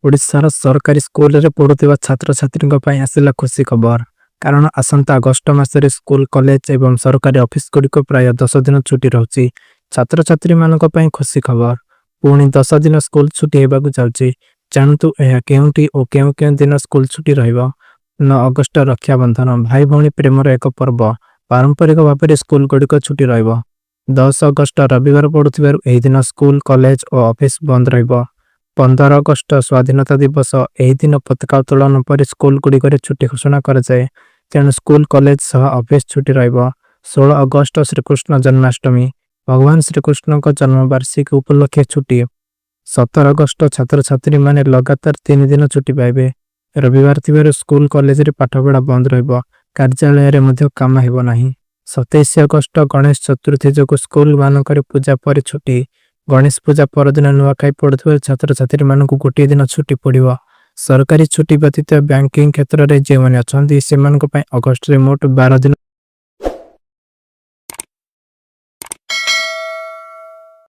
ओडिशार सरकारी स्कूल रे पढ़ुथिबा छात्र छात्री ପାଇଁ ଆସିଲା ଖୁସି खबर। कारण आसंता अगस्ट मासरे स्कूल कॉलेज एवं सरकारी ऑफिस गुड़िक प्राय 10 दिन छुट्टी रहउची। छात्र छात्री मानक ପାଇଁ खुशी खबर। पुणी 10 दिन स्कूल छुट्टी हेबाकु जाउची। जानतु एहा केउंटी ओ केउ केउ दिन स्कूल छुट्टी रहइबो। 9 अगस्ट रक्षाबंधन भाई भौणी प्रेमर एक पर्व। पारंपरिक भाव में स्कूल गुड़िक छुट्टी रहइबो। 10 अगस्ट रविवार पड़ुथिबारु एही दिन स्कूल कॉलेज और ऑफिस बंद रहइबो। 15 अगस्ट स्वाधीनता दिवस एही दिन पताका उत्तोलन पर स्कूल गुड़िक छुट्टी घोषणा कर जाए। तेणु स्कूल कॉलेज सह ऑफिस छुट्टी रहइबो। 16 अगस्ट श्रीकृष्ण जन्माष्टमी भगवान श्रीकृष्ण का जन्मवार्षिकी उपलक्षे छुट्टी। 17 अगस्ट छात्र छात्री माने लगातार 3 दिन छुट्टी पाइबे। रविवार थिबार स्कूल कॉलेज रे पाठपढ़ा बंद रहइबो। कार्यालय रे मध्य काम हेबो नाही। 27 अगस्ट गणेश चतुर्थी जो स्कूल मानकर पूजा पर छुट्टी। गणेश पूजा परदिन नुआखाई पड़ुथिबार छात्र छात्री मानकु गोटे दिन छुट्टी पड़िबो। सरकारी छुट्टी व्यतीत बैंकिंग क्षेत्र में जे माने अछंती सेमानक पय अगस्ट रे मोट 12 दिन